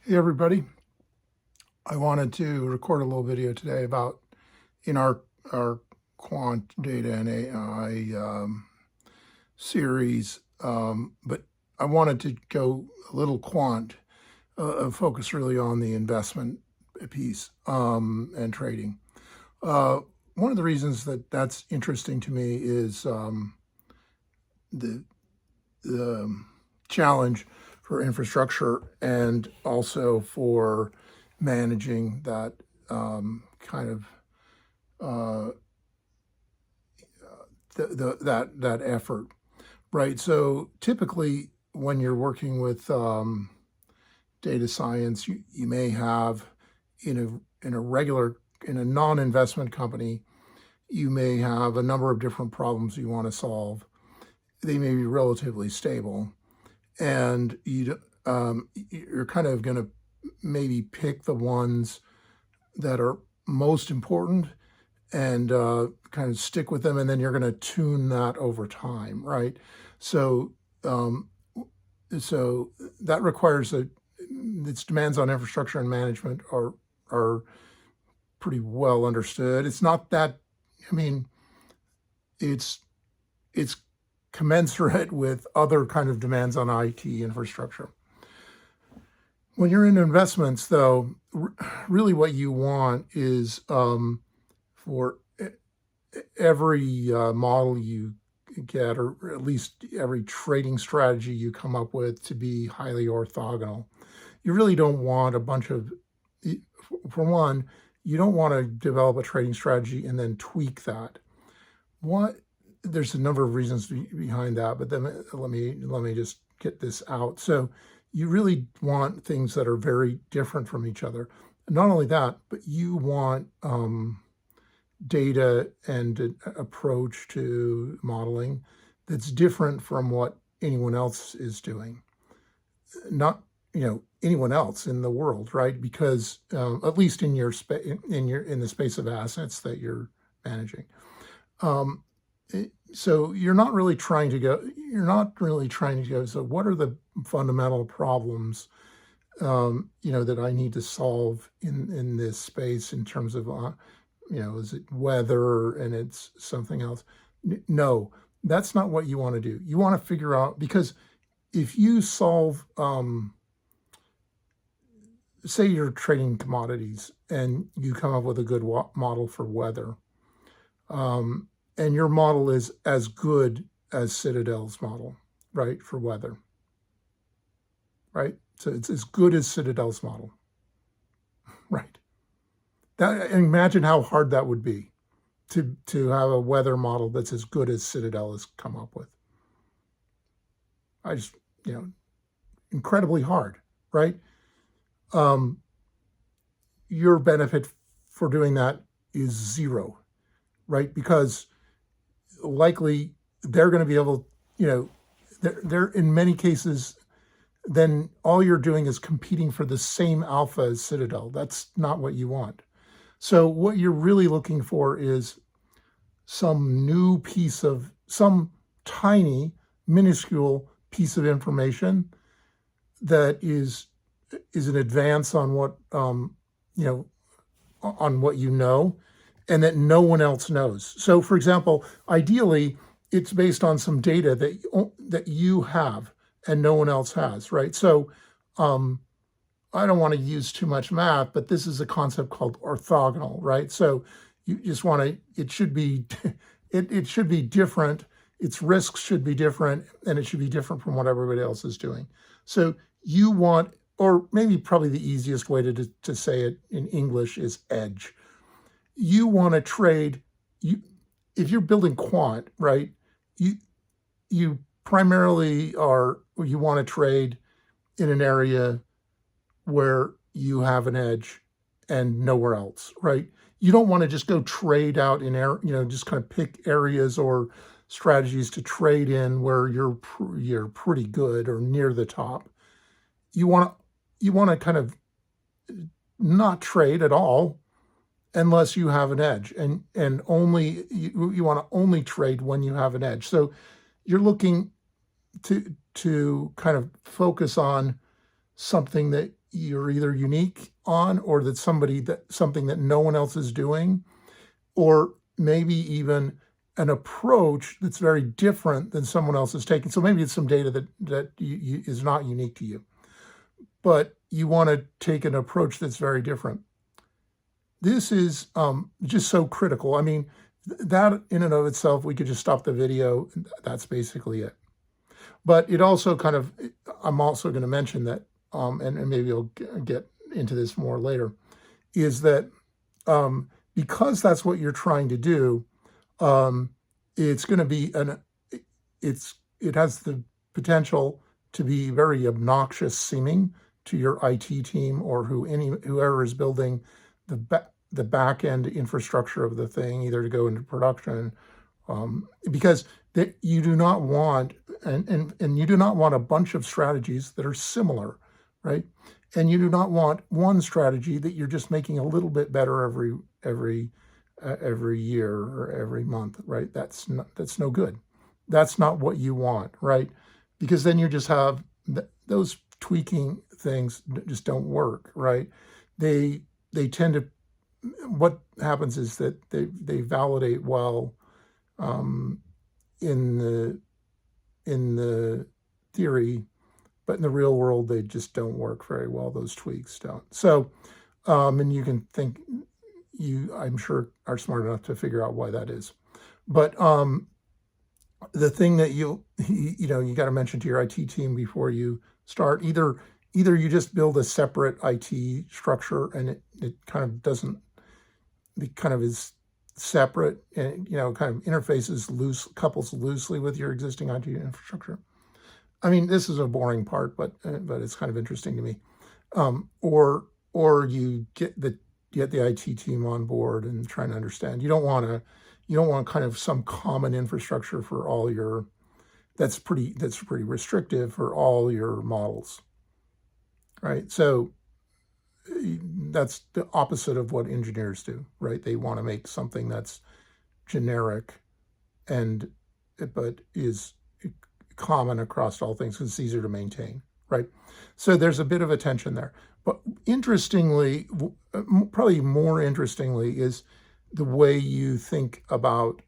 Hey everybody, I wanted to record a little video today about in our quant data and AI series, but I wanted to go a little quant, focus really on the investment piece and trading. Uh, One of the reasons that that's interesting to me is the the challenge for infrastructure and also for managing that kind of uh, that effort, right? So typically, when you're working with data science, you may have in a regular in a non-investment company, you may have a number of different problems you want to solve. They may be relatively stable, and you're kind of going to maybe pick the ones that are most important and kind of stick with them, and then you're going to tune that over time, right? So, um, so that requires its demands on infrastructure and management are pretty well understood. It's not that, I mean, it's it's commensurate with other kind of demands on IT infrastructure. When you're in investments, though, really what you want is for every model you get, or at least every trading strategy you come up with, to be highly orthogonal. You really don't want a bunch of, for one, you don't want to develop a trading strategy and then tweak that. What There's a number of reasons behind that, but then let me just get this out. So you really want things that are very different from each other. Not only that, but you want data and an approach to modeling that's different from what anyone else is doing. Not anyone else in the world, right? Because at least in your in the space of assets that you're managing. Um, so you're not really trying to go, so what are the fundamental problems, that I need to solve in this space in terms of, is it weather and it's something else? No, that's not what you want to do. You want to figure out, because if you solve, say you're trading commodities and you come up with a good model for weather, um, and your model is as good as Citadel's model, right, for weather, right? So it's as good as Citadel's model, right? Imagine how hard that would be to have a weather model that's as good as Citadel has come up with. I just, incredibly hard, right? Um, your benefit for doing that is zero, right? Because likely they're going to be able, they're in many cases, then all you're doing is competing for the same alpha as Citadel. That's not what you want. So what you're really looking for is some tiny, minuscule piece of information that is an advance on what you know on what you know, and that no one else knows. So, for example, ideally, it's based on some data that you have and no one else has, right? So, um, I don't want to use too much math, but this is a concept called orthogonal, right? So, you just want to. It should be, it should be different. Its risks should be different, and it should be different from what everybody else is doing. So you want, or maybe probably the easiest way to say it in English is edge. You want to trade, you if you're building quant, right? You you primarily you want to trade in an area where you have an edge and nowhere else, right? You don't want to just go trade out just kind of pick areas or strategies to trade in where you're pretty good or near the top. You want to kind of not trade at all unless you have an edge, and only you want to only trade when you have an edge. So you're looking to kind of focus on something that you're either unique on, or that something that no one else is doing, or maybe even an approach that's very different than someone else is taking. So maybe it's some data that is not unique to you, but you want to take an approach that's very different. This is just so critical. I mean, that in and of itself, we could just stop the video. That's basically it. But it also kind of, I'm also going to mention that, and maybe I'll get into this more later, is that because that's what you're trying to do, it's going to be it has the potential to be very obnoxious seeming to your IT team, or whoever is building the back end infrastructure of the thing, either to go into production, because you do not want, and you do not want a bunch of strategies that are similar, right? And you do not want one strategy that you're just making a little bit better every year or every month, right? That's no good. That's not what you want, right? Because then you just have those tweaking things just don't work, right? They tend to, what happens is that they validate well in the theory, but in the real world they just don't work very well. Those tweaks don't. So, and you can think, I'm sure, are smart enough to figure out why that is. But the thing that you got to mention to your IT team before you start, either you just build a separate IT structure and it kind of doesn't, it kind of is separate, and kind of interfaces couples loosely with your existing IT infrastructure. I mean, this is a boring part, but it's kind of interesting to me. Or you get the IT team on board and trying to understand. You don't want kind of some common infrastructure for all your, that's pretty restrictive for all your models, right? So that's the opposite of what engineers do, right? They want to make something that's generic but is common across all things because it's easier to maintain, right? So there's a bit of a tension there. But interestingly, probably more interestingly, is the way you think about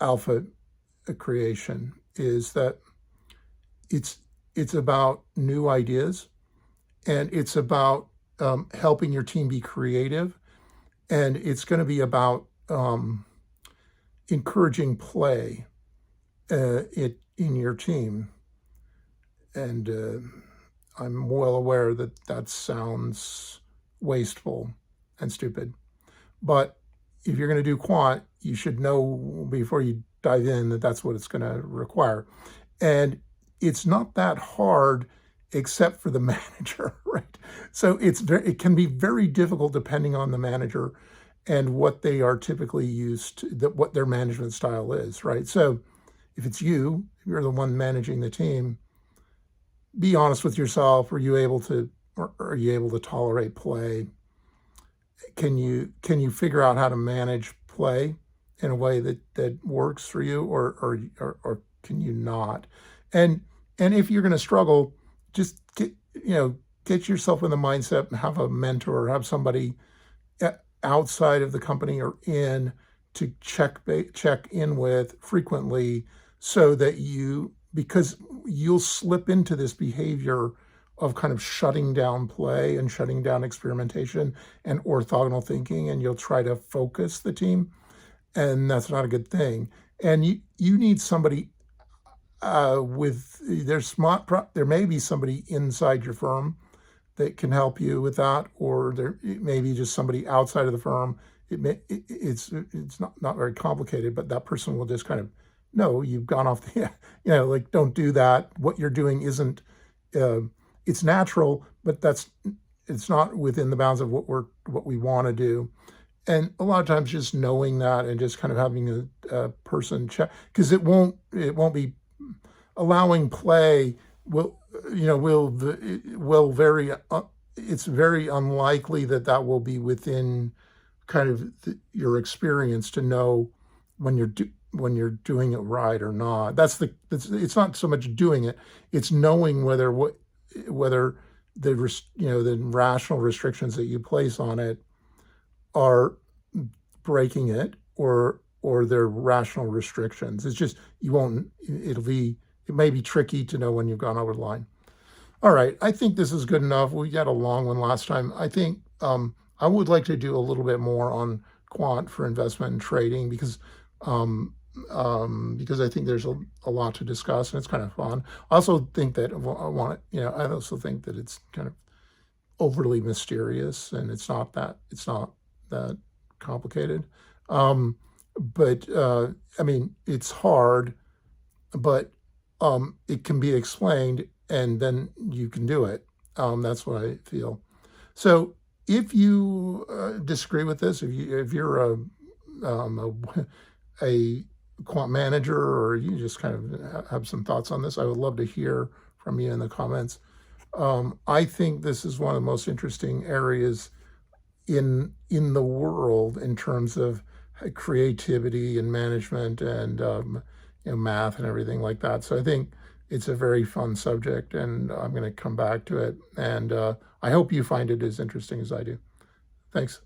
alpha creation, is that it's about new ideas, and it's about helping your team be creative, and it's going to be about encouraging play in your team. And I'm well aware that sounds wasteful and stupid, but if you're going to do quant, you should know before you dive in that that's what it's going to require. And it's not that hard, except for the manager, right? So it can be very difficult depending on the manager and what they are typically used to, what their management style is, right? So if you're the one managing the team, be honest with yourself. Are you able to tolerate play? Can you figure out how to manage play in a way that works for you, or can you not? And if you're going to struggle, just get yourself in the mindset and have a mentor, or have somebody outside of the company or in to check in with frequently, so that because you'll slip into this behavior of kind of shutting down play and shutting down experimentation and orthogonal thinking, and you'll try to focus the team, and that's not a good thing. And you need somebody there may be somebody inside your firm that can help you with that, or there may be just somebody outside of the firm. It's not very complicated, but that person will just kind of, no, you've gone off the, like, don't do that. What you're doing isn't, it's natural, but it's not within the bounds of what we want to do. And a lot of times just knowing that and just kind of having a person check, because it won't be allowing play it's very unlikely that will be within kind of your experience to know when when you're doing it right or not. It's not so much doing it; it's knowing whether the rational restrictions that you place on it are breaking it, or they're rational restrictions. It's just you won't. It may be tricky to know when you've gone over the line. All right, I think this is good enough. We got a long one last time. I think I would like to do a little bit more on quant for investment and trading because I think there's a lot to discuss and it's kind of fun. I also think that I also think that it's kind of overly mysterious and it's not that complicated. Um, but I mean, it's hard, but it can be explained and then you can do it. That's what I feel. So if you disagree with this, if you're a quant manager or you just kind of have some thoughts on this, I would love to hear from you in the comments. I think this is one of the most interesting areas in the world in terms of creativity and management and math and everything like that. So I think it's a very fun subject, and I'm going to come back to it. And I hope you find it as interesting as I do. Thanks.